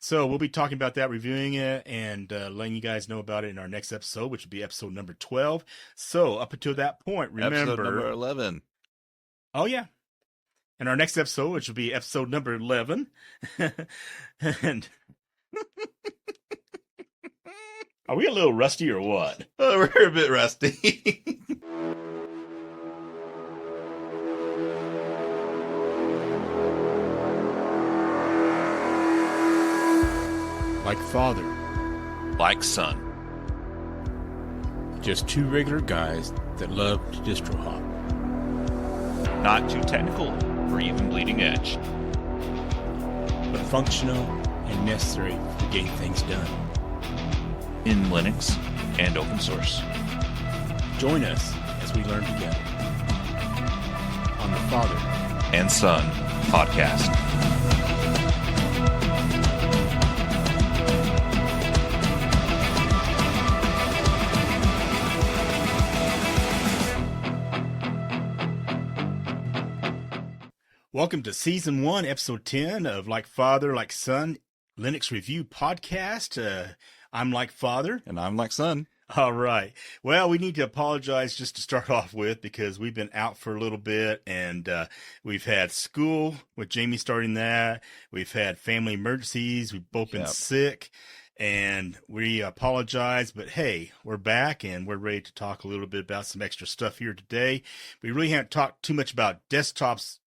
So we'll be talking about that, reviewing it, and letting you guys know about it in our next episode, which will be episode number 12. So up until that point, Episode remember... number 11. Oh, yeah. And our next episode, which will be episode number 11. And... Are we a little rusty or what? Oh, we're a bit rusty. Like father. Like son. Just two regular guys that love to distro hop. Not too technical or even bleeding edge. But functional and necessary to getting things done. In Linux and open source. Join us as we learn together. On the Father and Son podcast. Welcome to Season 1, Episode 10 of Like Father, Like Son Linux Review Podcast. I'm Like Father. And I'm Like Son. All right. Well, we need to apologize just to start off with because we've been out for a little bit and we've had school with Jamie starting that. We've had family emergencies. We've both been sick and we apologize. But hey, we're back and we're ready to talk a little bit about some extra stuff here today. We really haven't talked too much about desktops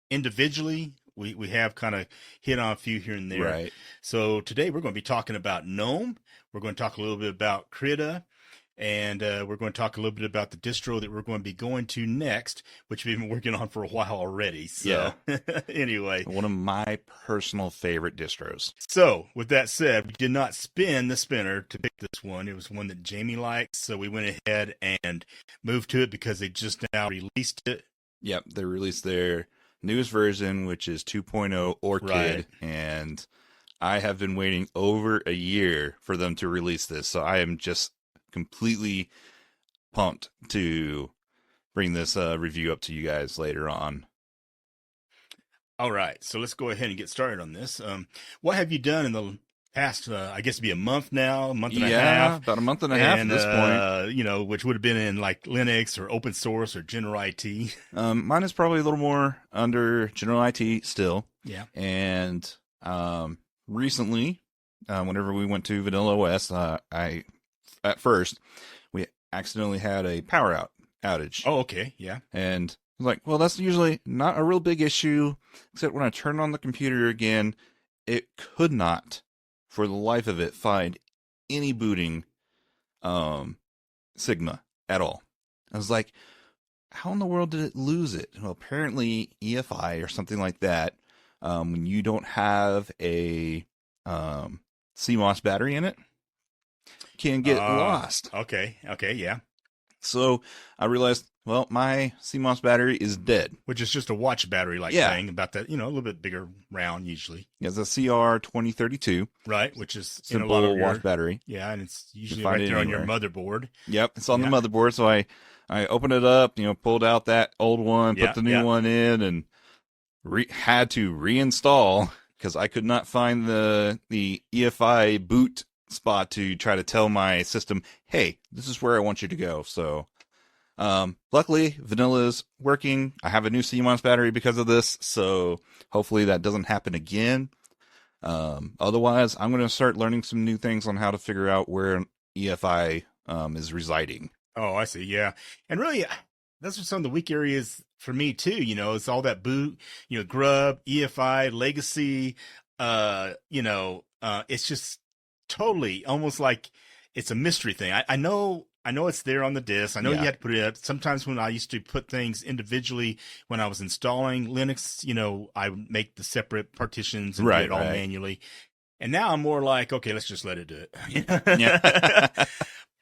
individually. We have kind of hit on a few here and there. Right. So today we're going to be talking about Gnome. We're going to talk a little bit about Krita, and we're going to talk a little bit about the distro that we're going to be going to next, which we've been working on for a while already. So anyway. One of my personal favorite distros. So with that said, we did not spin the spinner to pick this one. It was one that Jamie likes. So we went ahead and moved to it because they just now released it. Yep. They released their newest version, which is 2.0 Orchid, right. And I have been waiting over a year for them to release this, so I am just completely pumped to bring this review up to you guys later on. All right, so let's go ahead and get started on this. What have you done in the past, I guess it'd be a month now, a month and a half? About a month and a half at this point. You know, which would have been in like Linux or open source or general IT. Mine is probably a little more under general IT still. Yeah. And recently, whenever we went to Vanilla OS, at first, we accidentally had a power outage. Oh, okay. Yeah. And I was like, well, that's usually not a real big issue, except when I turn on the computer again, it could not, for the life of it, find any booting Sigma at all. I was like, how in the world did it lose it? Well, apparently EFI or something like that, when you don't have a CMOS battery in it, can get lost. Okay, yeah. So I realized, well, my CMOS battery is dead. Which is just a watch battery thing, about that, a little bit bigger round usually. It's a CR2032. Right, which is simple in a lot of watch battery. Yeah, and it's usually right there on your motherboard. Yep, it's on the motherboard. So I opened it up, pulled out that old one, put the new one in, and had to reinstall because I could not find the EFI boot spot to try to tell my system, hey, this is where I want you to go. So luckily Vanilla is working. I have a new CMOS battery because of this, so hopefully that doesn't happen again. Otherwise I'm going to start learning some new things on how to figure out where EFI is residing. Oh, I see. Yeah. And really, that's some of the weak areas for me too. It's all that boot, Grub, EFI, Legacy, it's just totally almost like it's a mystery thing. I know it's there on the disk. I know you had to put it up. Sometimes when I used to put things individually, when I was installing Linux, I would make the separate partitions and do it all manually. And now I'm more like, okay, let's just let it do it. Yeah.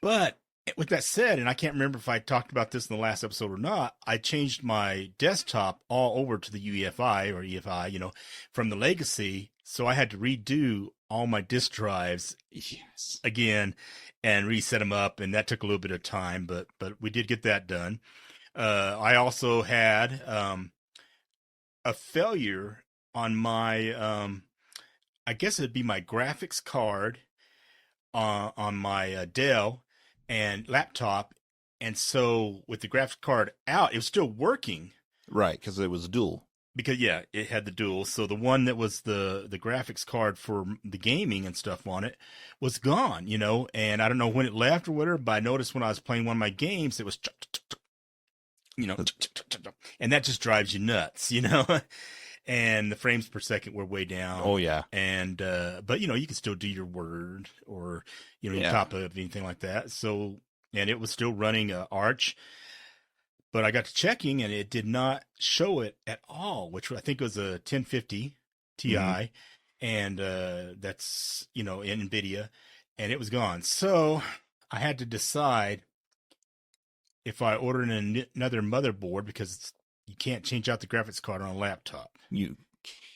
But with that said, and I can't remember if I talked about this in the last episode or not, I changed my desktop all over to the UEFI or EFI, from the Legacy. So I had to redo all my disk drives again and reset them up. And that took a little bit of time, but we did get that done. I also had a failure on my I guess it'd be my graphics card on my Dell and laptop. And so with the graphics card out, it was still working. Right, because it was dual. Because, yeah, it had the dual. So the one that was the graphics card for the gaming and stuff on it was gone, you know. And I don't know when it left or whatever, but I noticed when I was playing one of my games, it was, you know, and that just drives you nuts, you know. And the frames per second were way down. Oh, yeah. And, but, you know, you can still do your Word or, you know, Yeah. on top of anything like that. So, and it was still running Arch. But I got to checking and it did not show it at all, which I think was a 1050 Ti. Mm-hmm. And that's, you know, in NVIDIA. And it was gone. So I had to decide if I ordered another motherboard, because you can't change out the graphics card on a laptop. You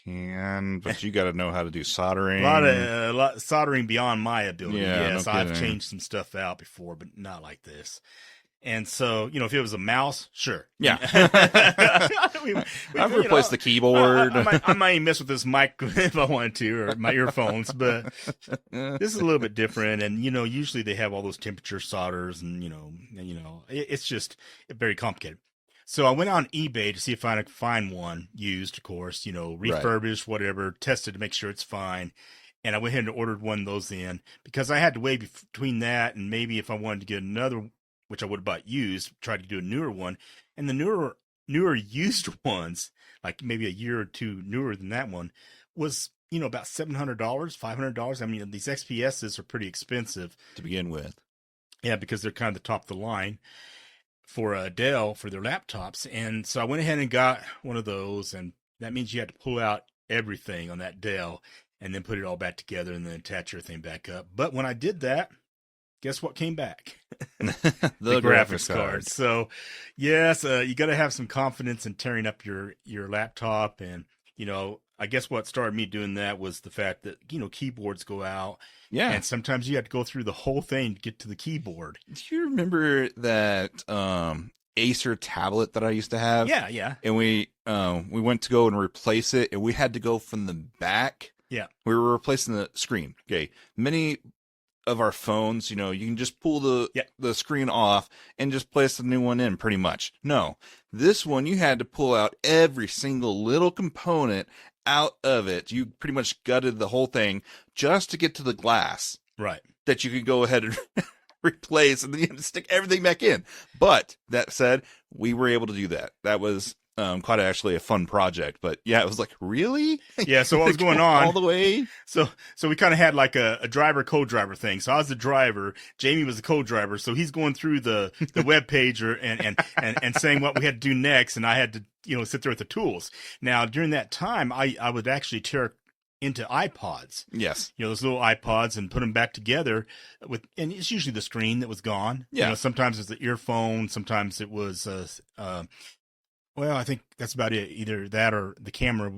can, but you got to know how to do soldering. A lot of soldering beyond my ability. Yeah, Yes, no I've kidding. changed some stuff out before, but not like this. And so, you know, if it was a mouse, sure. Yeah. I've you replaced know, the keyboard. I might even mess with this mic if I wanted to, or my earphones, but this is a little bit different. And, you know, usually they have all those temperature solders and, it's just very complicated. So I went on eBay to see if I could find one used, of course, you know, refurbished, whatever, tested to make sure it's fine. And I went ahead and ordered one of those in, because I had to wait between that and maybe if I wanted to get another, which I would have bought used, tried to do a newer one. And the newer used ones, like maybe a year or two newer than that one, was, you know, about $700, $500. I mean, these XPSs are pretty expensive to begin with. Yeah, because they're kind of the top of the line for Dell for their laptops. And so I went ahead and got one of those, and that means you had to pull out everything on that Dell and then put it all back together and then attach everything back up. But when I did that, guess what came back? the graphics card. So, yes, you got to have some confidence in tearing up your laptop. And, you know, I guess what started me doing that was the fact that, you know, keyboards go out. Yeah. And sometimes you have to go through the whole thing to get to the keyboard. Do you remember that Acer tablet that I used to have? Yeah. And we went to go and replace it, and we had to go from the back. Yeah. We were replacing the screen. Okay. Many of our phones, you know, you can just pull the screen off and just place the new one in pretty much. No, this one, you had to pull out every single little component out of it. You pretty much gutted the whole thing just to get to the glass. Right. That you could go ahead and replace, and then you had to stick everything back in. But that said, we were able to do that. That was quite actually a fun project. But yeah, it was like, really? Yeah. So what was going on all the way? So we kind of had like a driver co-driver thing. So I was the driver, Jamie was the co-driver. So he's going through the web page and saying what we had to do next, and I had to, you know, sit there with the tools. Now during that time, I would actually tear into iPods. Yes. You know, those little iPods, and put them back together and it's usually the screen that was gone. Yeah. You know, sometimes it's the earphone, sometimes it was well, I think that's about it. Either that or the camera,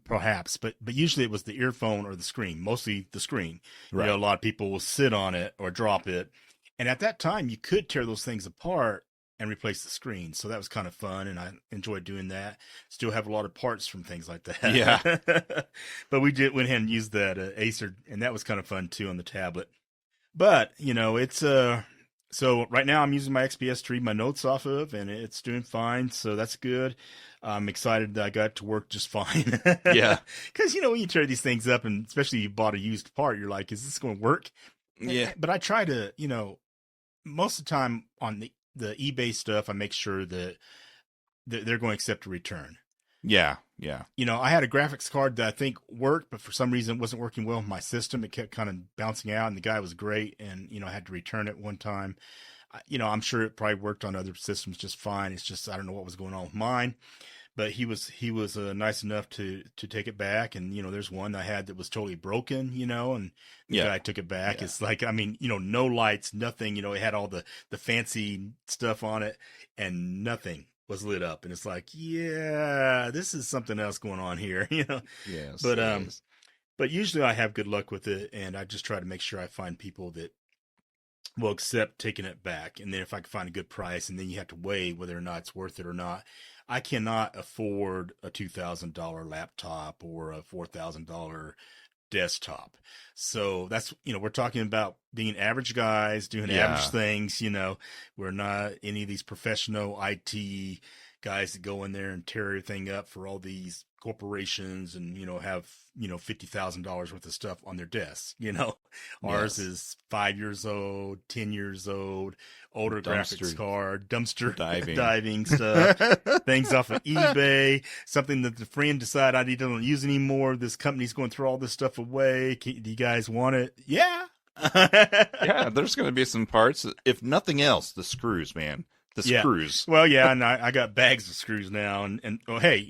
perhaps. But usually it was the earphone or the screen, mostly the screen. Right. You know, a lot of people will sit on it or drop it. And at that time, you could tear those things apart and replace the screen. So that was kind of fun, and I enjoyed doing that. Still have a lot of parts from things like that. Yeah. But we went ahead and used that Acer, and that was kind of fun too on the tablet. But, you know, it's so right now I'm using my XPS to read my notes off of, and it's doing fine. So that's good. I'm excited that I got to work just fine. Yeah. Because, you know, when you tear these things up, and especially you bought a used part, you're like, is this going to work? Yeah. But I try to, you know, most of the time on the eBay stuff, I make sure that they're going to accept a return. Yeah. You know, I had a graphics card that I think worked, but for some reason it wasn't working well with my system. It kept kind of bouncing out, and the guy was great, and, you know, I had to return it one time. You know, I'm sure it probably worked on other systems just fine. It's just, I don't know what was going on with mine, but he was nice enough to take it back. And, you know, there's one I had that was totally broken, you know, and the guy took it back. Yeah. It's like, I mean, you know, no lights, nothing, you know, it had all the fancy stuff on it, and nothing was lit up. And it's like, yeah, this is something else going on here, you know? Yes. But usually I have good luck with it, and I just try to make sure I find people that will accept taking it back. And then if I can find a good price, and then you have to weigh whether or not it's worth it or not. I cannot afford a $2,000 laptop or a $4,000 desktop. So that's, we're talking about being average guys doing average things. We're not any of these professional IT guys that go in there and tear everything up for all these corporations and, have, $50,000 worth of stuff on their desks. Ours is 5 years old, 10 years old, older graphics card, dumpster diving stuff, things off of eBay, something that the friend decided I don't use anymore. This company's going to throw all this stuff away. Do you guys want it? Yeah. Yeah, there's going to be some parts. If nothing else, the screws, man. Screws. Well, yeah, and I got bags of screws now, and hey,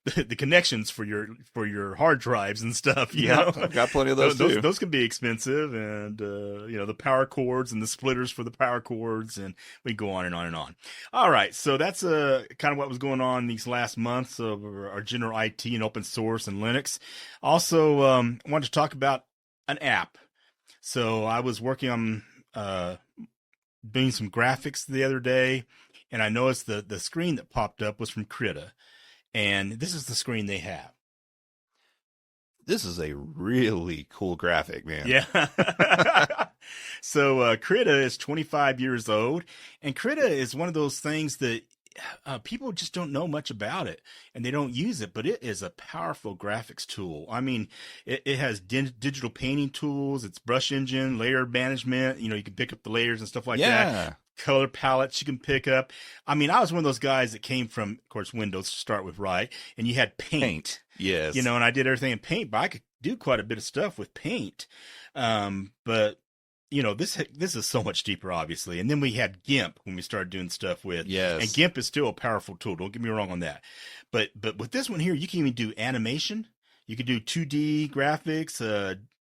the connections for your hard drives and stuff. I've got plenty of those too. Those can be expensive, and the power cords and the splitters for the power cords, and we go on and on and on. All right, so that's kind of what was going on these last months of our general IT and open source and Linux. Also, I wanted to talk about an app. So I was working on doing some graphics the other day, and I noticed the screen that popped up was from Krita, and this is the screen they have. This is a really cool graphic, man. Yeah. So Krita is 25 years old, and Krita is one of those things that people just don't know much about it, and they don't use it, but it is a powerful graphics tool. I mean, it has digital painting tools, it's brush engine, layer management, you can pick up the layers and stuff like that. Color palettes you can pick up. I mean, I was one of those guys that came from, of course, Windows to start with, right? And you had Paint. Yes. And I did everything in Paint, but I could do quite a bit of stuff with Paint. But this is so much deeper, obviously. And then we had GIMP when we started doing stuff with. Yes. And GIMP is still a powerful tool. Don't get me wrong on that. But with this one here, you can even do animation. You can do 2D graphics.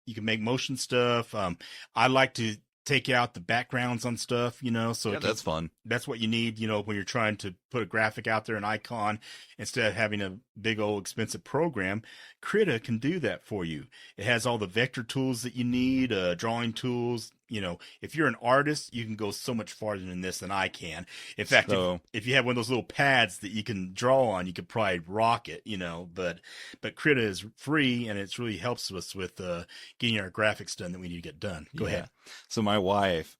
You can make motion stuff. I like to take out the backgrounds on stuff, so that's fun. That's what you need, when you're trying to put a graphic out there, an icon, instead of having a big old expensive program. Krita can do that for you. It has all the vector tools that you need, drawing tools. If you're an artist, you can go so much farther than this than I can. In fact, if you have one of those little pads that you can draw on, you could probably rock it, but Krita is free, and it really helps us with getting our graphics done that we need to get done. Go ahead. So my wife,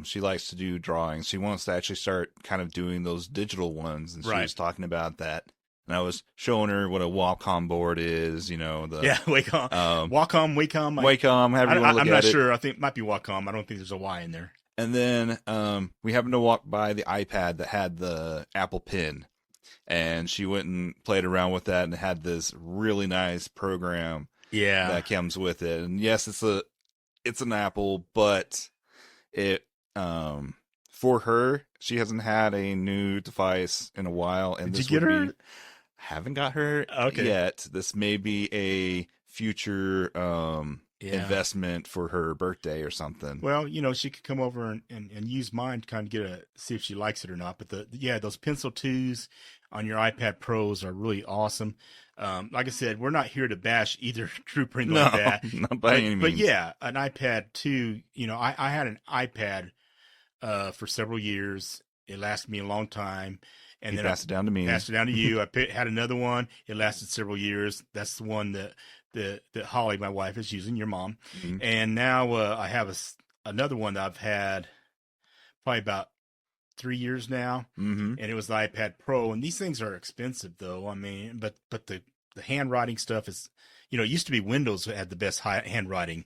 she likes to do drawings. She wants to actually start kind of doing those digital ones, and she was talking about that. And I was showing her what a Wacom board is, Wacom. Wacom. Wacom, however you want to look at it. I'm not sure. I think it might be Wacom. I don't think there's a Y in there. And then we happened to walk by the iPad that had the Apple Pen, and she went and played around with that and had this really nice program that comes with it. And yes, it's an Apple, but it for her, she hasn't had a new device in a while. And Did you get her? Haven't got her yet. This may be a future investment for her birthday or something. Well, she could come over and use mine to kind of see if she likes it or not. But those Pencil 2s on your iPad Pros are really awesome. Like I said, we're not here to bash either group or anything like that. Not by any means. But yeah, an iPad 2, I had an iPad for several years. It lasted me a long time. And then passed it down to me. Passed it down to you. I had another one. It lasted several years. That's the one that Holly, my wife, is using, your mom. Mm-hmm. And now I have another one that I've had probably about 3 years now. Mm-hmm. And it was the iPad Pro. And these things are expensive, though. I mean, but the handwriting stuff is, it used to be Windows that had the best handwriting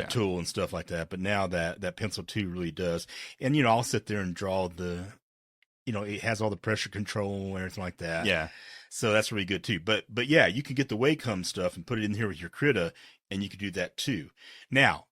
tool and stuff like that. But now that Pencil 2 really does. And, I'll sit there and draw it has all the pressure control and everything like that. Yeah. So that's really good too. But yeah, you can get the Wacom stuff and put it in here with your Krita, and you can do that too. Now,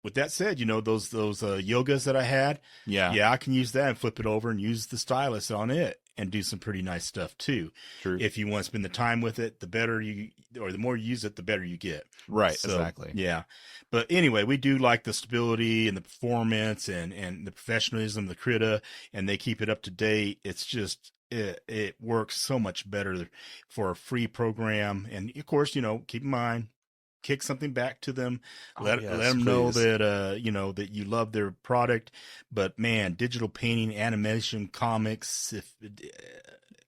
with that said, those yogas that I had, I can use that and flip it over and use the stylus on it and do some pretty nice stuff too. True. If you want to spend the time with it, the more you use it, the better you get. Right. So, exactly. Yeah. But anyway, we do like the stability and the performance and the professionalism of the Krita, and they keep it up to date. It's just, it works so much better for a free program. And of course, keep in mind, kick something back to them. Let them know that, that you love their product. But man, digital painting, animation, comics,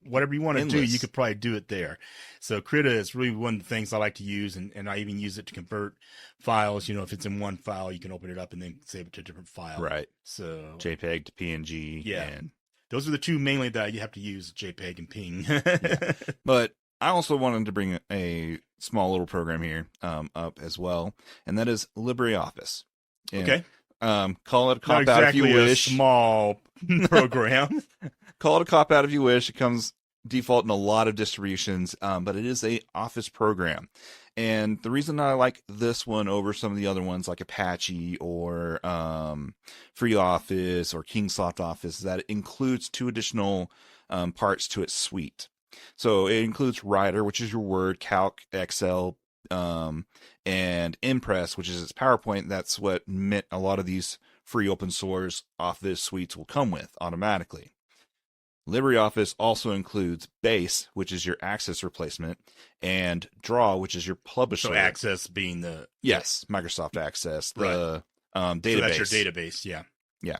whatever you want to do, endless. you could probably do it there. So Krita is really one of the things I like to use, and I even use it to convert files. You know, if it's in one file, you can open it up and then save it to a different file. Right. So JPEG to PNG. Yeah. And those are the two mainly that you have to use, JPEG and PNG. Yeah. But I also wanted to bring a small little program here up as well, and that is LibreOffice. And, Okay. Call it a Not cop-out if you exactly a wish. small program. Call it a cop-out if you wish. It comes default in a lot of distributions, but it is a Office program. And the reason I like this one over some of the other ones like Apache or FreeOffice or Kingsoft Office is that it includes 2 additional parts to its suite. So it includes Writer, which is your Word, Calc, Excel, and Impress, which is its PowerPoint. That's what a lot of these free open source Office suites will come with automatically. LibreOffice also includes Base, which is your Access replacement, and Draw, which is your publisher. So Access being the... Yes, Microsoft Access, the database. So that's your database, yeah. Yeah.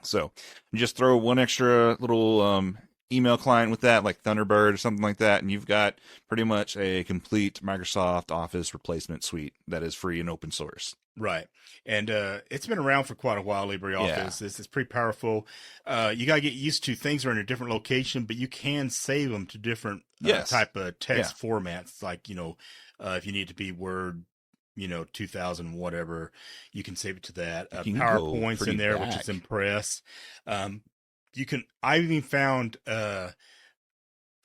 So you just throw one extra little email client with that, like Thunderbird or something like that, and you've got pretty much a complete Microsoft Office replacement suite that is free and open source. Right. And it's been around for quite a while, LibreOffice. It's pretty powerful. You got to get used to things are in a different location, but you can save them to different type of text formats. Like, you know, if you need to be Word, 2000, whatever, you can save it to that. PowerPoint's in there, which is Impress. I even found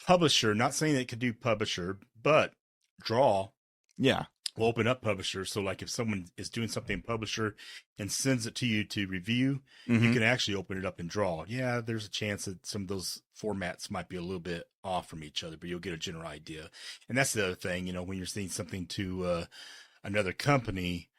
Publisher, not saying that it could do Publisher, but Draw. Yeah. Will open up Publisher. So like if someone is doing something in Publisher and sends it to you to review, you can actually open it up and Draw. Yeah, there's a chance that some of those formats might be a little bit off from each other, but you'll get a general idea. And that's the other thing, when you're seeing something to another company,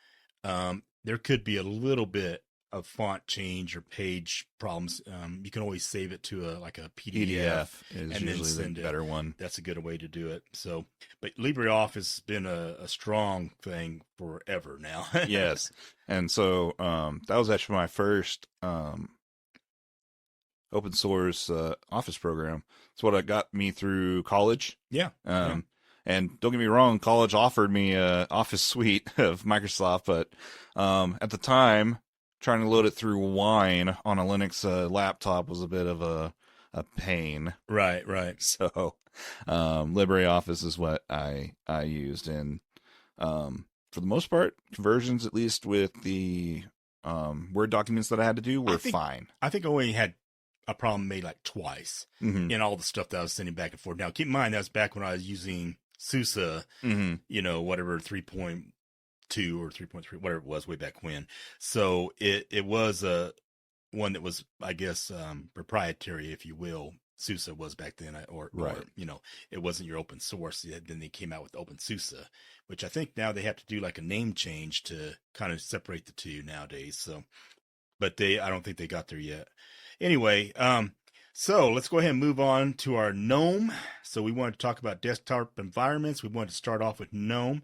there could be a little bit of font change or page problems. You can always save it to a PDF is and usually then send the better one. That's a good way to do it. So, but LibreOffice has been a strong thing forever now. Yes. And so that was actually my first open source Office program. It's what got me through college. Yeah. And don't get me wrong, college offered me a Office suite of Microsoft, but at the time, trying to load it through Wine on a Linux laptop was a bit of a pain. Right. So LibreOffice is what I used, and for the most part, conversions, at least with the Word documents that I had to do, were fine. I think I only had a problem made like twice in all the stuff that I was sending back and forth. Now, keep in mind, that was back when I was using SUSE, whatever 3.2 or 3.3, whatever it was way back when. So it was one that was, I guess, proprietary, if you will. SUSE was back then, or it wasn't your open source. Then they came out with OpenSUSE, which I think now they have to do like a name change to kind of separate the two nowadays. So, but I don't think they got there yet. Anyway, so let's go ahead and move on to our Gnome. So we wanted to talk about desktop environments. We wanted to start off with Gnome.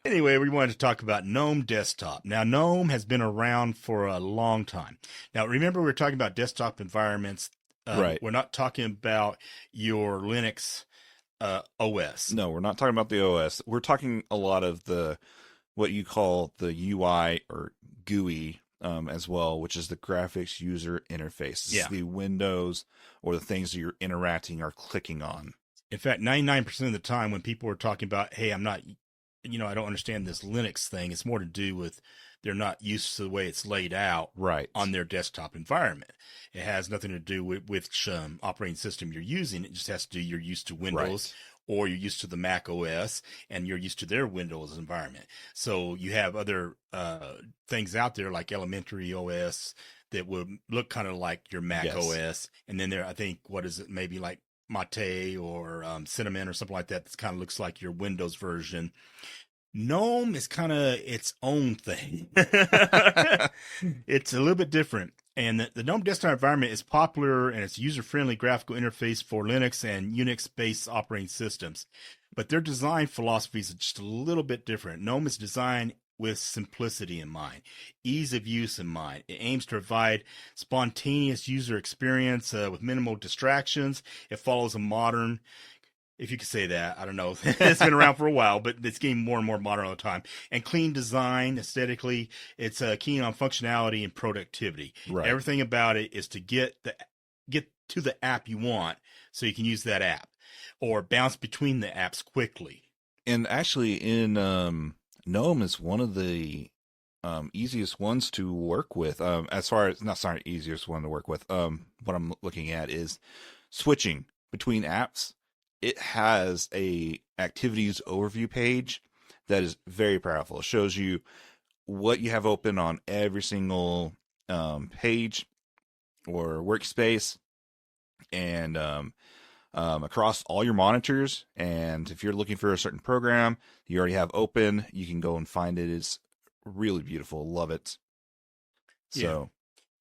Anyway, we wanted to talk about Gnome Desktop. Now, Gnome has been around for a long time. Now, remember, we're talking about desktop environments. Right. We're not talking about your Linux OS. No, we're not talking about the OS. We're talking a lot of what you call the UI or GUI as well, which is the graphics user interface. This is the windows or the things that you're interacting or clicking on. In fact, 99% of the time when people are talking about, hey, I'm not... I don't understand this Linux thing. It's more to do with they're not used to the way it's laid out on their desktop environment. It has nothing to do with which operating system you're using. It just has to do you're used to Windows or you're used to the Mac OS and you're used to their Windows environment. So you have other things out there like Elementary OS that would look kind of like your Mac OS. And then I think, maybe like Mate or Cinnamon or something like that. That kind of looks like your Windows version. Gnome is kind of its own thing. It's a little bit different. And the Gnome desktop environment is popular and it's user-friendly graphical interface for Linux and Unix-based operating systems. But their design philosophies are just a little bit different. Gnome is designed with simplicity in mind, ease of use in mind. It aims to provide spontaneous user experience with minimal distractions. It follows a modern, if you could say that, I don't know. It's been around for a while, but it's getting more and more modern all the time. And clean design, aesthetically, it's keen on functionality and productivity. Right. Everything about it is to get to the app you want so you can use that app or bounce between the apps quickly. And actually in Gnome is one of the easiest ones to work with. As far as, not sorry, easiest one to work with. What I'm looking at is switching between apps. It has a activities overview page that is very powerful. It shows you what you have open on every single page or workspace, and across all your monitors. And if you're looking for a certain program you already have open, you can go and find it. It's really beautiful. Love it.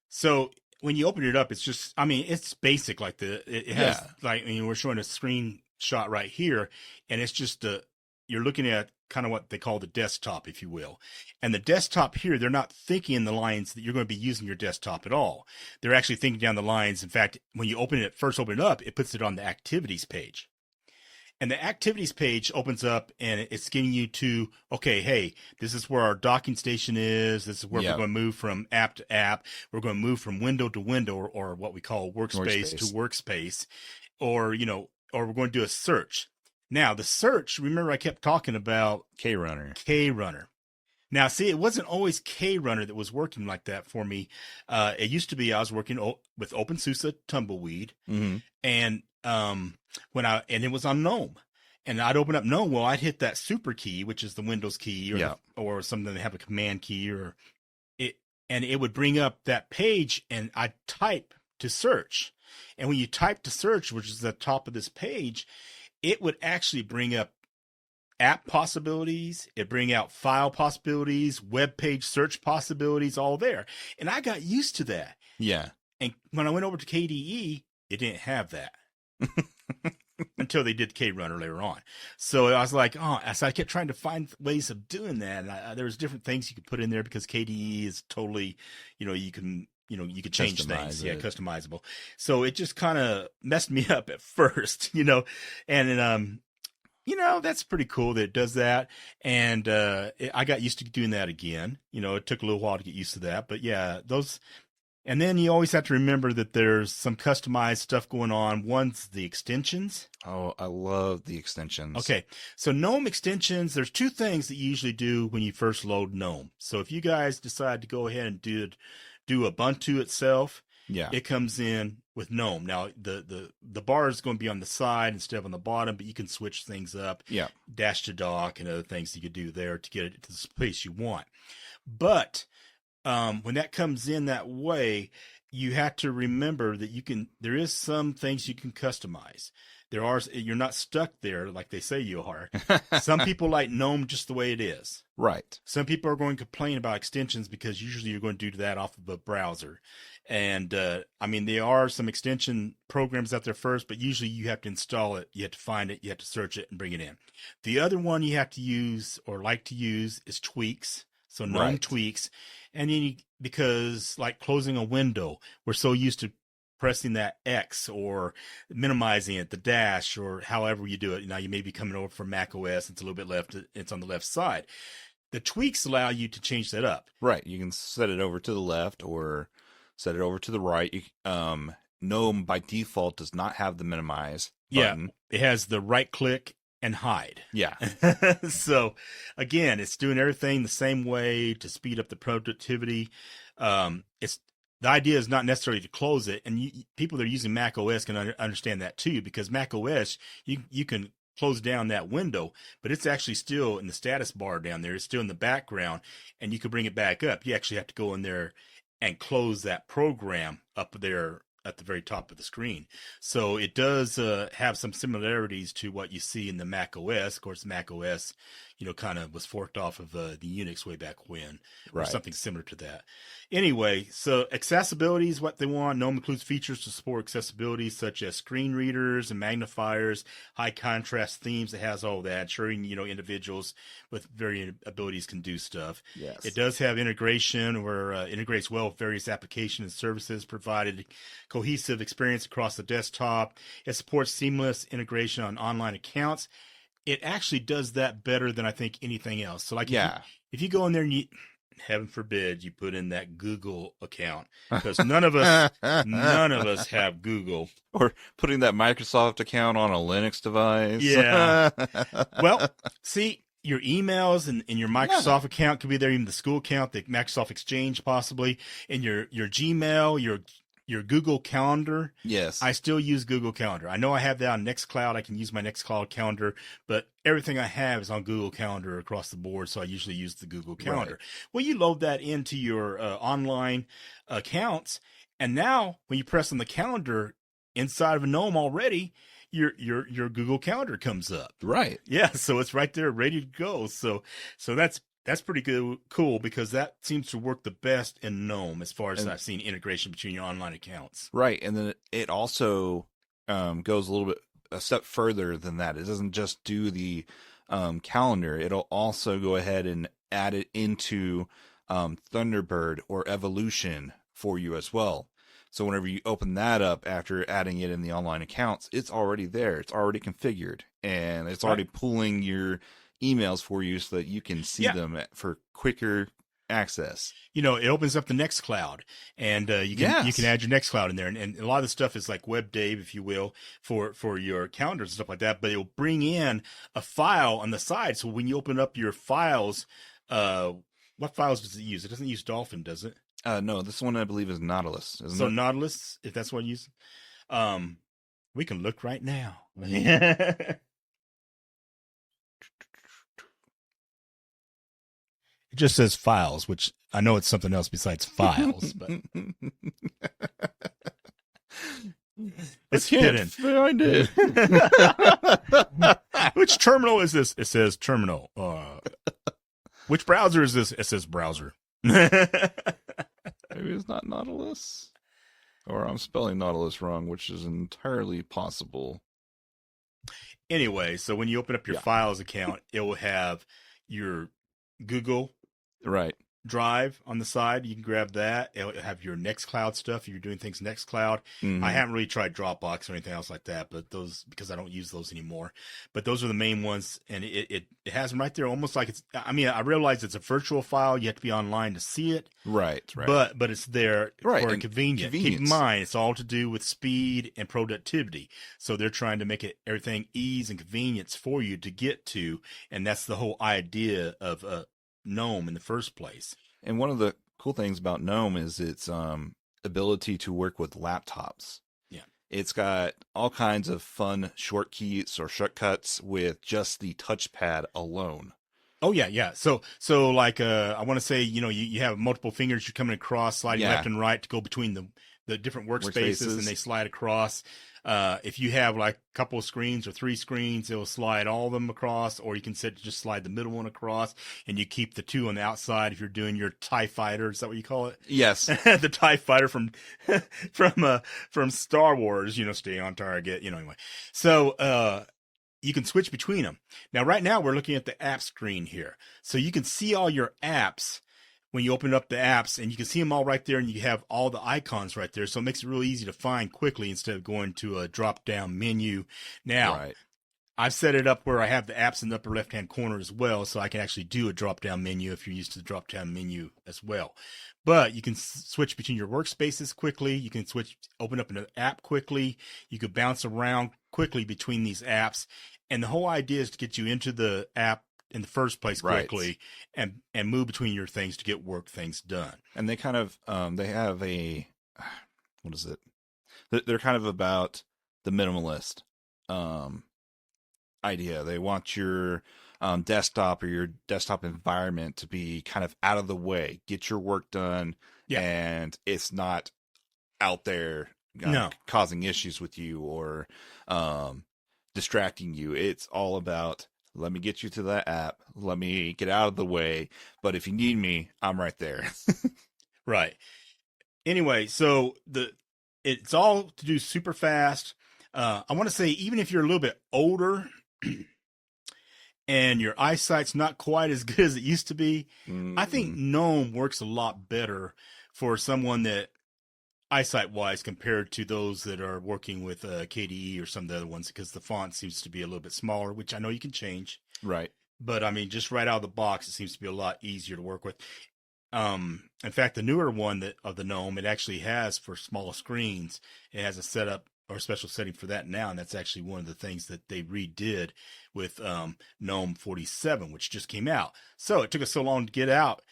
So when you open it up, it's just, I mean, it's basic. Like it has, like, I mean, we're showing a screenshot right here, and it's just you're looking at kind of what they call the desktop, if you will. And the desktop here, they're not thinking in the lines that you're going to be using your desktop at all. They're actually thinking down the lines. In fact, when you first open it up, it puts it on the activities page. And the activities page opens up and it's getting you to, okay, hey, this is where our docking station is. This is where we're going to move from app to app. We're going to move from window to window, or what we call workspace to workspace, or we're going to do a search. Now, the search, remember I kept talking about K-Runner. Now, see, it wasn't always K-Runner that was working like that for me. It used to be I was working with OpenSUSE Tumbleweed, and it was on Gnome, and I'd open up Gnome. Well, I'd hit that super key, which is the Windows key, or something that have a command key, and it would bring up that page, and I'd type to search. And when you type to search, which is the top of this page, it would actually bring up app possibilities. It bring out file possibilities, web page search possibilities, all there. And I got used to that. Yeah. And when I went over to KDE, it didn't have that. Until they did K-Runner later on. So I was like, so I kept trying to find ways of doing that. And there was different things you could put in there because KDE is totally, you can change things. Yeah, customizable. So it just kind of messed me up at first, and that's pretty cool that it does that. And I got used to doing that again. It took a little while to get used to that. But yeah, those. And then you always have to remember that there's some customized stuff going on. One's the extensions. Oh, I love the extensions. Okay. So Gnome extensions, there's two things that you usually do when you first load Gnome. So if you guys decide to go ahead and do Ubuntu itself, it comes in with Gnome. Now, the bar is going to be on the side instead of on the bottom, but you can switch things up. Yeah. Dash to dock and other things you could do there to get it to the place you want. But when that comes in that way, you have to remember that there is some things you can customize. You're not stuck there like they say you are. Some people like Gnome just the way it is. Right. Some people are going to complain about extensions because usually you're going to do that off of a browser. And there are some extension programs out there first, but usually you have to install it. You have to find it. You have to search it and bring it in. The other one you have to use or like to use is tweaks. So Gnome tweaks. And then because like closing a window, we're so used to pressing that X or minimizing it, the dash, or however you do it. Now you may be coming over from Mac OS. It's a little bit left. It's on the left side. The tweaks allow you to change that up. Right. You can set it over to the left or set it over to the right. Gnome by default does not have the minimize button. Yeah. It has the right click and hide. Yeah. So again, it's doing everything the same way to speed up the productivity. The idea is not necessarily to close it, and people that are using Mac OS can understand that too, because Mac OS, you can close down that window, but it's actually still in the status bar down there. It's still in the background, and you can bring it back up. You actually have to go in there and close that program up there at the very top of the screen. So it does have some similarities to what you see in the Mac OS. Of course, Mac OS kind of was forked off of the Unix way back when, or Right. something similar to that. Anyway, so accessibility is what they want. GNOME includes features to support accessibility, such as screen readers and magnifiers, high contrast themes. It has all that, ensuring individuals with varying abilities can do stuff. Yes. It does have integration, where integrates well with various applications and services, provided cohesive experience across the desktop. It supports seamless integration on online accounts. It actually does that better than I think anything else. So, like, if you go in there and heaven forbid, you put in that Google account, because none of us have Google. Or putting that Microsoft account on a Linux device. Yeah. Well, see, your emails and your Microsoft account could be there, even the school account, the Microsoft Exchange possibly, and your Gmail, your Google Calendar. Yes. I still use Google Calendar. I know I have that on Nextcloud. I can use my Nextcloud calendar, but everything I have is on Google Calendar across the board, so I usually use the Google Calendar. Right. Well, you load that into your online accounts, and now when you press on the calendar inside of a GNOME already, your Google Calendar comes up. Right. Yeah, so it's right there ready to go. So that's pretty cool, because that seems to work the best in GNOME as far as I've seen integration between your online accounts. Right, and then it also goes a step further than that. It doesn't just do the calendar. It'll also go ahead and add it into Thunderbird or Evolution for you as well. So whenever you open that up after adding it in the online accounts, it's already there. It's already configured, and it's already pulling your emails for you so that you can see them for quicker access. It opens up the Nextcloud, and you can add your Nextcloud in there, and a lot of the stuff is like Web Dave, if you will, for your calendars and stuff like that. But it'll bring in a file on the side, so when you open up your files, what files does it use? It doesn't use Dolphin, does it? No, this one I believe is Nautilus, isn't it? So Nautilus, if that's what it uses, we can look right now. It just says files, which I know it's something else besides files, but it's hidden. Find it. Which terminal is this? It says terminal. Which browser is this? It says browser. Maybe it's not Nautilus. Or I'm spelling Nautilus wrong, which is entirely possible. Anyway, so when you open up your files account, it will have your Google Drive on the side. You can grab that. It'll have your Nextcloud stuff if you're doing things Nextcloud. Mm-hmm. I haven't really tried Dropbox or anything else like that, but those, because I don't use those anymore. But those are the main ones, and it has them right there, almost like it's. I mean, I realize it's a virtual file. You have to be online to see it. Right. But it's there for convenience. Keep in mind, it's all to do with speed and productivity. So they're trying to make everything ease and convenience for you to get to, and that's the whole idea of GNOME in the first place. And one of the cool things about GNOME is its ability to work with laptops. Yeah. It's got all kinds of fun shortcuts or shortcuts with just the touchpad alone. Oh yeah. So like I want to say, you have multiple fingers you're coming across, sliding left and right to go between the different workspaces, and they slide across. If you have like a couple of screens or 3 screens, it'll slide all of them across, or you can just slide the middle one across, and you keep the 2 on the outside if you're doing your TIE Fighter. Is that what you call it? Yes. The TIE Fighter from Star Wars, stay on target, anyway. So, you can switch between them. Now, right now we're looking at the app screen here. So you can see all your apps when you open up the apps, and you can see them all right there, and you have all the icons right there. So it makes it really easy to find quickly instead of going to a drop-down menu. Now, I've set it up where I have the apps in the upper left-hand corner as well, so I can actually do a drop-down menu if you're used to the drop-down menu as well. But you can switch between your workspaces quickly. You can open up an app quickly. You could bounce around quickly between these apps. And the whole idea is to get you into the app in the first place quickly, and move between your things to get things done. And they kind of they have what is it? They're kind of about the minimalist idea. They want your desktop or your desktop environment to be kind of out of the way, get your work done, and it's not out there causing issues with you or distracting you. It's all about let me get you to that app. Let me get out of the way. But if you need me, I'm right there. Right. Anyway, so it's all to do super fast. I want to say, even if you're a little bit older and your eyesight's not quite as good as it used to be, I think Gnome works a lot better for someone that eyesight wise compared to those that are working with KDE or some of the other ones, because the font seems to be a little bit smaller, which I know you can change. Right. But I mean, just right out of the box, it seems to be a lot easier to work with. In fact, the newer one of the Gnome, it actually has for smaller screens. It has a setup or a special setting for that now, and that's actually one of the things that they redid with Gnome 47, which just came out. So it took us so long to get out.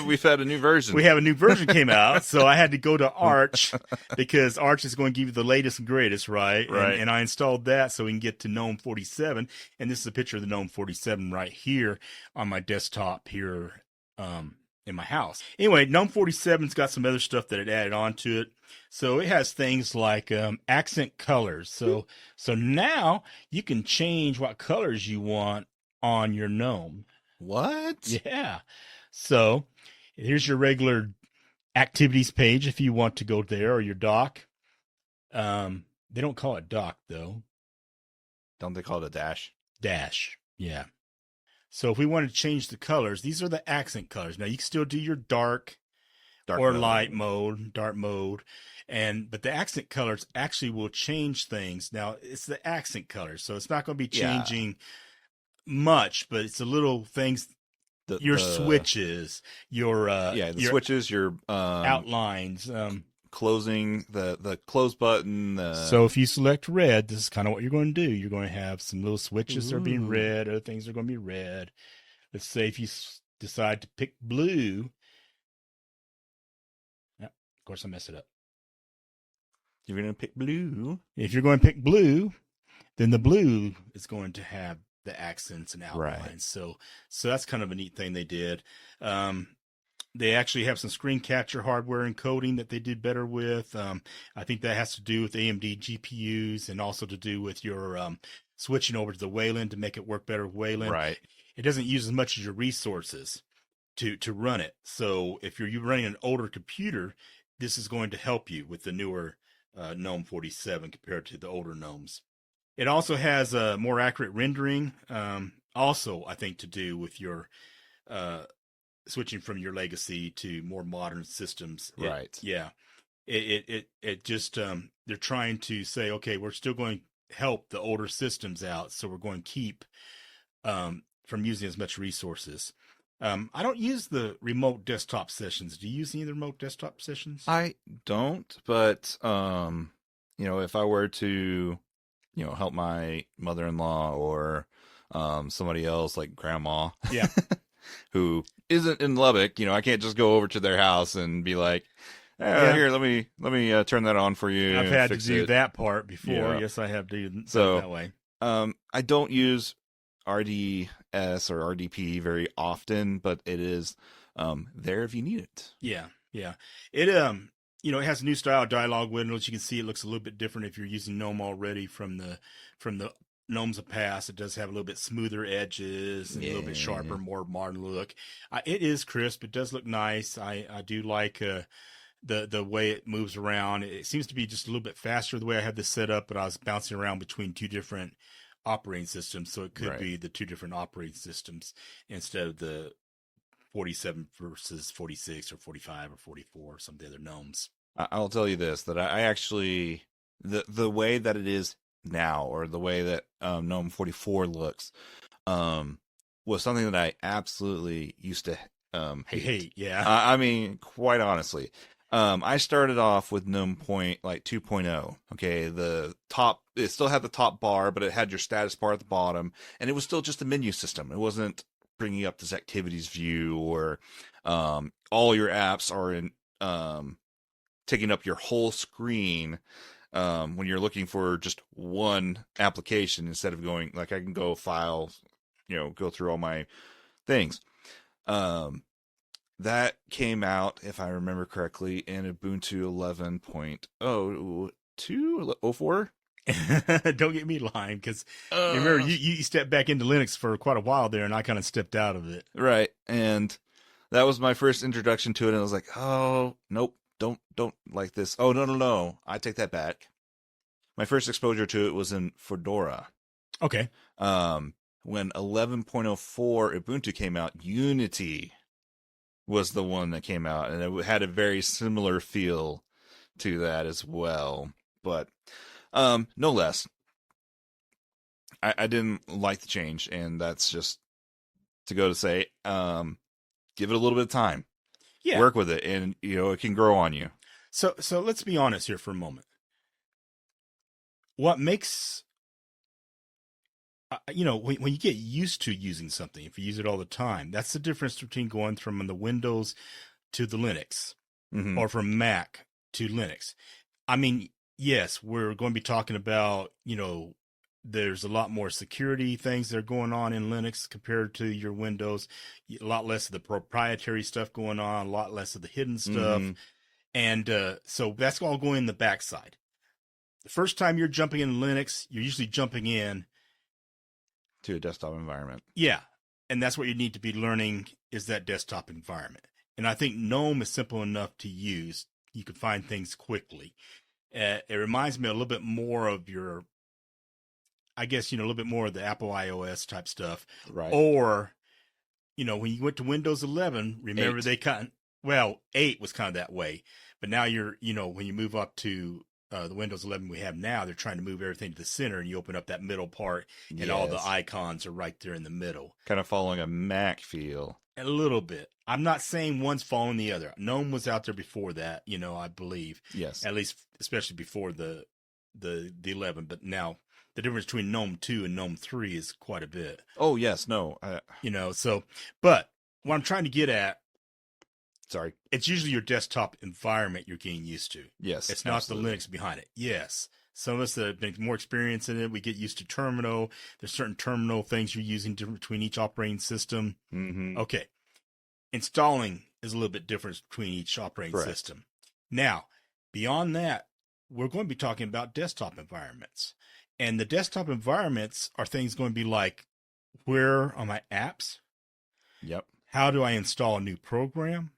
We've had a new version. We have a new version came out, so I had to go to Arch because Arch is going to give you the latest and greatest, right? Right. And I installed that so we can get to Gnome 47, and this is a picture of the Gnome 47 right here on my desktop here in my house. Anyway, Gnome 47's got some other stuff that it added onto it. So it has things like accent colors. So now you can change what colors you want on your Gnome. What? Yeah. So here's your regular activities page if you want to go there, or your dock. They don't call it dock though. Don't they call it a dash? Dash. Yeah. So if we want to change the colors, these are the accent colors. Now you can still do your dark or mode. light mode, dark mode, but the accent colors actually will change things. Now it's the accent colors, so it's not going to be changing much, but it's the little things. Your switches, your the switches, your outlines, closing the close button. So if you select red, this is kind of what you're going to do. You're going to have some little switches that are being red, other things are going to be red. Let's say if you decide to pick blue. Yeah, of course I messed it up. You're going to pick blue. If you're going to pick blue, then the blue is going to have the accents and outlines. Right. So that's kind of a neat thing they did. They actually have some screen capture hardware encoding that they did better with. I think that has to do with AMD GPUs and also to do with your switching over to the Wayland to make it work better with Wayland. Right. It doesn't use as much as your resources to run it. So if you're running an older computer, this is going to help you with the newer Gnome 47 compared to the older Gnomes. It also has a more accurate rendering. Also, I think to do with your switching from your legacy to more modern systems. Right. It just they're trying to say, okay, we're still going to help the older systems out, so we're going to keep from using as much resources. I don't use the remote desktop sessions. Do you use any of the remote desktop sessions? I don't, but if I were to help my mother-in-law or somebody else like grandma, who isn't in Lubbock, I can't just go over to their house and be like, here, let me turn that on for you. I've had to do that part before. Yeah. Yes, I have done that way. I don't use RDS or RDP very often, but it is there if you need it. Yeah. It it has a new style dialogue windows. You can see it looks a little bit different if you're using Gnome already from the Gnomes of past. It does have a little bit smoother edges and a little bit sharper, more modern look. It is crisp. It does look nice. I do like the way it moves around. It seems to be just a little bit faster the way I have this set up, but I was bouncing around between two different operating systems, so it could be the two different operating systems instead of the 47 versus 46 or 45 or 44 or some of the other Gnomes. I'll tell you this, that I actually, the way that it is now, or the way that Gnome 44 looks, was something that I absolutely used to hate. Yeah. I mean, quite honestly. I started off with Gnome 2.0. Okay, the top, it still had the top bar, but it had your status bar at the bottom, and it was still just a menu system. It wasn't bringing up this activities view, or all your apps are in taking up your whole screen when you're looking for just one application instead of going, like, I can go file, go through all my things. That came out, if I remember correctly, in Ubuntu 11.02, 04? Don't get me lying, because remember you stepped back into Linux for quite a while there, and I kind of stepped out of it. Right, and that was my first introduction to it, and I was like, oh, nope, don't like this. Oh, no, I take that back. My first exposure to it was in Fedora. Okay. When 11.04 Ubuntu came out, Unity was the one that came out, and it had a very similar feel to that as well. But no less, I didn't like the change, and that's just to go to say, give it a little bit of time. Yeah. Work with it, and it can grow on you. So let's be honest here for a moment. What makes when you get used to using something, if you use it all the time, that's the difference between going from the Windows to the Linux, or from Mac to Linux. I mean, yes, we're going to be talking about, there's a lot more security things that are going on in Linux compared to your Windows, a lot less of the proprietary stuff going on, a lot less of the hidden stuff. And so that's all going in the backside. The first time you're jumping in Linux, you're usually jumping in to a desktop environment. Yeah. And that's what you need to be learning, is that desktop environment. And I think Gnome is simple enough to use. You can find things quickly. It reminds me a little bit more of a little bit more of the Apple iOS type stuff. Right. Or, when you went to Windows 11, remember 8 was kind of that way. But now when you move up to the Windows 11 we have now, they're trying to move everything to the center, and you open up that middle part, and all the icons are right there in the middle. Kind of following a Mac feel. A little bit. I'm not saying one's following the other. Gnome was out there before that, I believe. Yes. At least, especially before the 11. But now, the difference between Gnome 2 and Gnome 3 is quite a bit. Oh, yes. No. But what I'm trying to get at, sorry, it's usually your desktop environment you're getting used to. Yes. It's not the Linux behind it. Yes. Some of us that have been more experienced in it, we get used to terminal. There's certain terminal things you're using between each operating system. Mm-hmm. Okay. Installing is a little bit different between each operating system. Now, beyond that, we're going to be talking about desktop environments. And the desktop environments are things going to be like, where are my apps? Yep. How do I install a new program?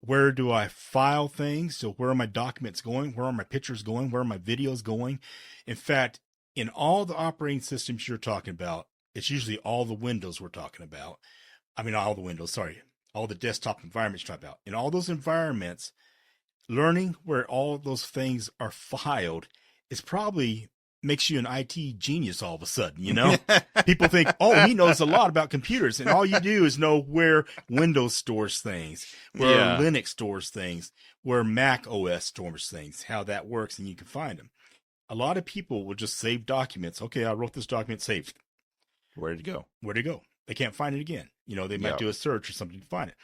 Where do I file things? So where are my documents going? Where are my pictures going? Where are my videos going? In fact, in all the operating systems you're talking about, it's usually all the Windows we're talking about. I mean, all the Windows, sorry. All the desktop environments you're talking about. In all those environments, learning where all those things are filed is probably makes you an IT genius all of a sudden, People think, oh, he knows a lot about computers, and all you do is know where Windows stores things, where Linux stores things, where Mac OS stores things, how that works, and you can find them. A lot of people will just save documents. Okay, I wrote this document, saved. Where'd it go? Where'd it go? They can't find it again. They might do a search or something to find it.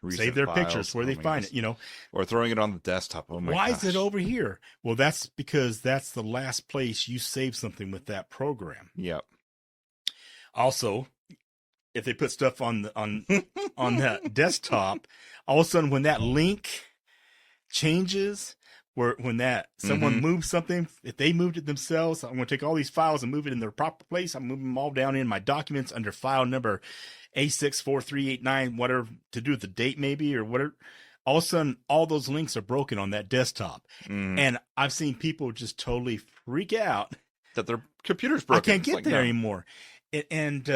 Recent save their files, pictures where they find it, or throwing it on the desktop. Oh my Why gosh. is it over here? Well, that's because that's the last place you save something with that program. Yep. Also, if they put stuff on that desktop, all of a sudden when that link changes, when someone moves something, if they moved it themselves, I'm going to take all these files and move it in their proper place. I'm moving them all down in my documents under file number A64389, whatever, to do with the date maybe or whatever. All of a sudden, all those links are broken on that desktop. And I've seen people just totally freak out that their computer's broken. I can't get there anymore. And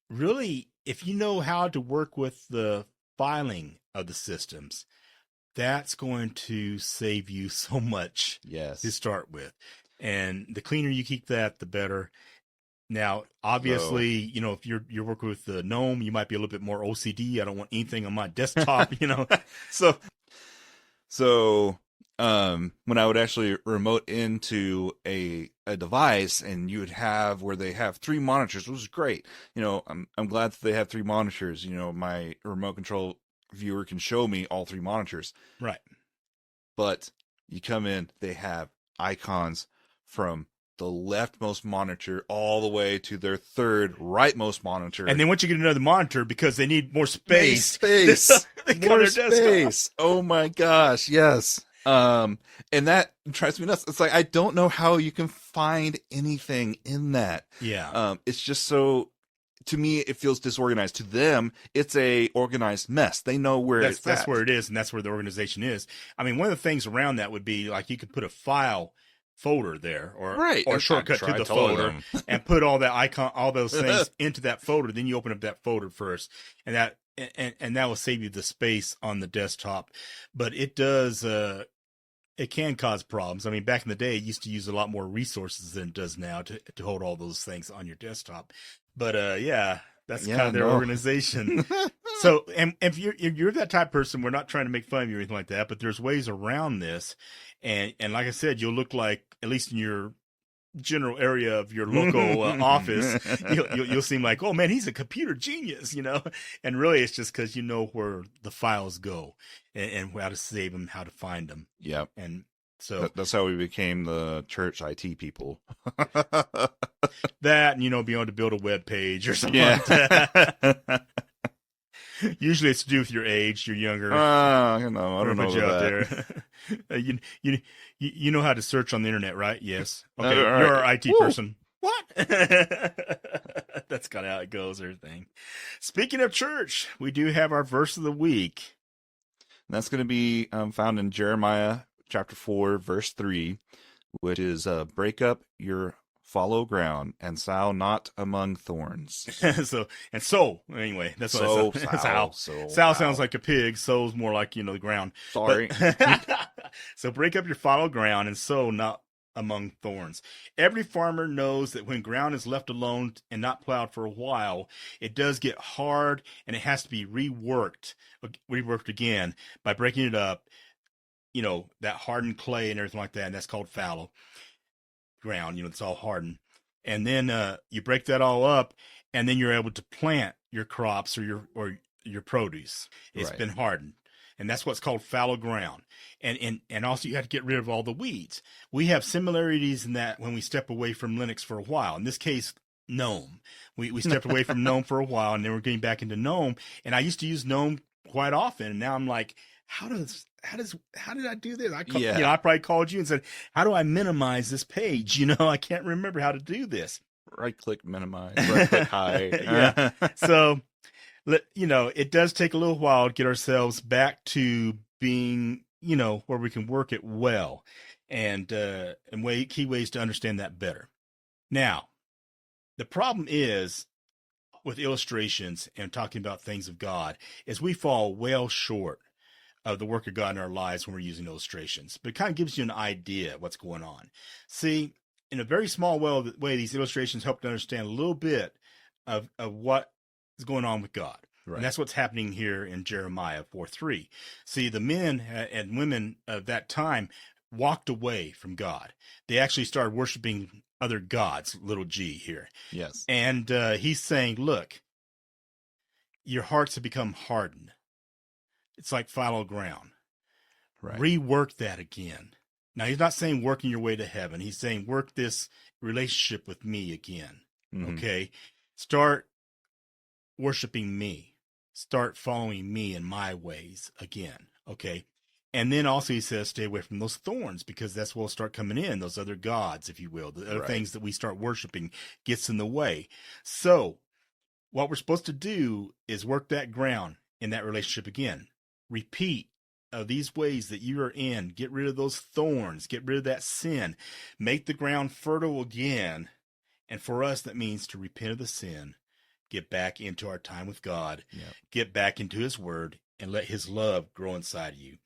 really, if you know how to work with the filing of the systems, that's going to save you so much to start with. And the cleaner you keep that, the better. Now, obviously, if you're working with the Gnome, you might be a little bit more OCD. I don't want anything on my desktop, So when I would actually remote into a device, and you would have where they have 3 monitors, which is great. I'm glad that they have 3 monitors. My remote control viewer can show me all 3 monitors. Right. But you come in, they have icons from the leftmost monitor all the way to their third rightmost monitor. And then once you get another monitor, because they need more space. More space. Oh my gosh, yes. And that drives me nuts. It's like, I don't know how you can find anything in that. Yeah. It's just so, to me, it feels disorganized. To them, it's a organized mess. They know where that's where it is, and that's where the organization is. I mean, one of the things around that would be like you could put a file folder there, or a shortcut to the folder, and put all that icon, all those things into that folder. Then you open up that folder first, and that will save you the space on the desktop. But it does. It can cause problems. I mean, back in the day, it used to use a lot more resources than it does now to hold all those things on your desktop. But that's kind of their organization. So, and if you're that type of person, we're not trying to make fun of you or anything like that, but there's ways around this. And like I said, you'll look like, at least in your general area of your local office, you'll seem like, oh man, he's a computer genius, and really it's just because you know where the files go and how to save them, how to find them. Yep. And so that's how we became the church IT people. That, and being able to build a web page or something like that. Usually it's to do with your age. You're younger. I don't know about that. You know how to search on the internet, right? Yes. Okay, right. You're our IT person. What? That's kind of how it goes, everything. Speaking of church, we do have our verse of the week. And that's going to be found in Jeremiah chapter 4, verse 3, which is, break up your fallow ground and sow not among thorns. So anyway, that's what sow sounds like a pig. Sow's more like, the ground. Sorry. So break up your fallow ground and sow not among thorns. Every farmer knows that when ground is left alone and not plowed for a while, it does get hard and it has to be reworked again by breaking it up, that hardened clay and everything like that. And that's called fallow ground. It's all hardened. And then you break that all up, and then you're able to plant your crops or your produce. It's been hardened. And that's what's called fallow ground. And also you have to get rid of all the weeds. We have similarities in that when we step away from Linux for a while. In this case, Gnome. We stepped away from Gnome for a while, and then we're getting back into Gnome. And I used to use Gnome quite often, and now I'm like, how did I do this? I probably called you and said, how do I minimize this page? I can't remember how to do this. Right click minimize, right click hide. Yeah. So, it does take a little while to get ourselves back to being, where we can work it well, and key ways to understand that better. Now, the problem is with illustrations and talking about things of God is we fall well short of the work of God in our lives when we're using illustrations, but it kind of gives you an idea of what's going on. See, in a very small way, these illustrations help to understand a little bit of what is going on with God. Right. And that's what's happening here in Jeremiah 4:3. See, the men and women of that time walked away from God. They actually started worshiping other gods, little g here. Yes. And he's saying, look, your hearts have become hardened. It's like fallow ground. Right. Rework that again. Now, he's not saying working your way to heaven. He's saying work this relationship with me again. Mm-hmm. Okay? Start worshiping me. Start following me in my ways again. Okay? And then also he says stay away from those thorns, because that's what will start coming in, those other gods, if you will. The other things that we start worshiping gets in the way. So what we're supposed to do is work that ground in that relationship again. Repeat these ways that you are in. Get rid of those thorns. Get rid of that sin. Make the ground fertile again. And for us, that means to repent of the sin, get back into our time with God, get back into his word, and let his love grow inside of you.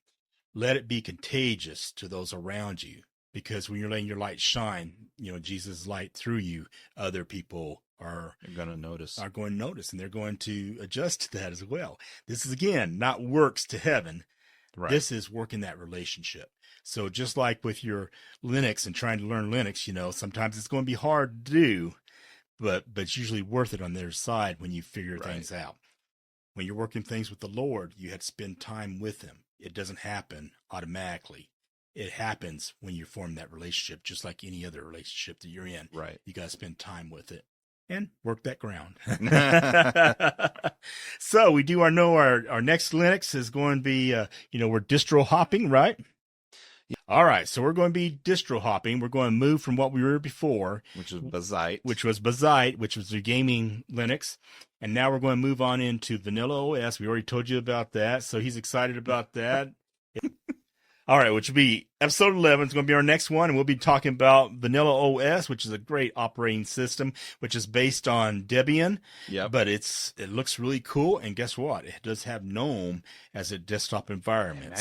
Let it be contagious to those around you, because when you're letting your light shine, Jesus' light through you, other people are going to notice, and they're going to adjust to that as well. This is, again, not works to heaven. Right. This is working that relationship. So just like with your Linux and trying to learn Linux, sometimes it's going to be hard to do, but it's usually worth it on their side when you figure things out. When you're working things with the Lord, you have to spend time with him. It doesn't happen automatically. It happens when you form that relationship, just like any other relationship that you're in. Right. You got to spend time with it and work that ground. So we do our next Linux is going to be, we're distro hopping, right? All right, so we're going to be distro hopping. We're going to move from what we were before, which was Bazite. which was the gaming Linux. And now we're going to move on into Vanilla OS. We already told you about that, so he's excited about that. All right, which will be episode 11. It's going to be our next one, and we'll be talking about Vanilla OS, which is a great operating system, which is based on Debian. Yeah, but it looks really cool, and guess what? It does have GNOME as a desktop environment.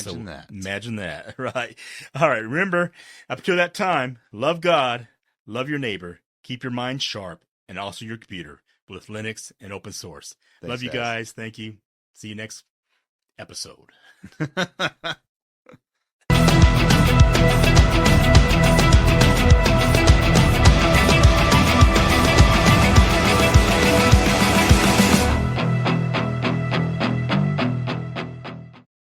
Imagine that, right? All right, remember, up to that time, love God, love your neighbor, keep your mind sharp, and also your computer with Linux and open source. Thanks, love you guys. Thank you. See you next episode.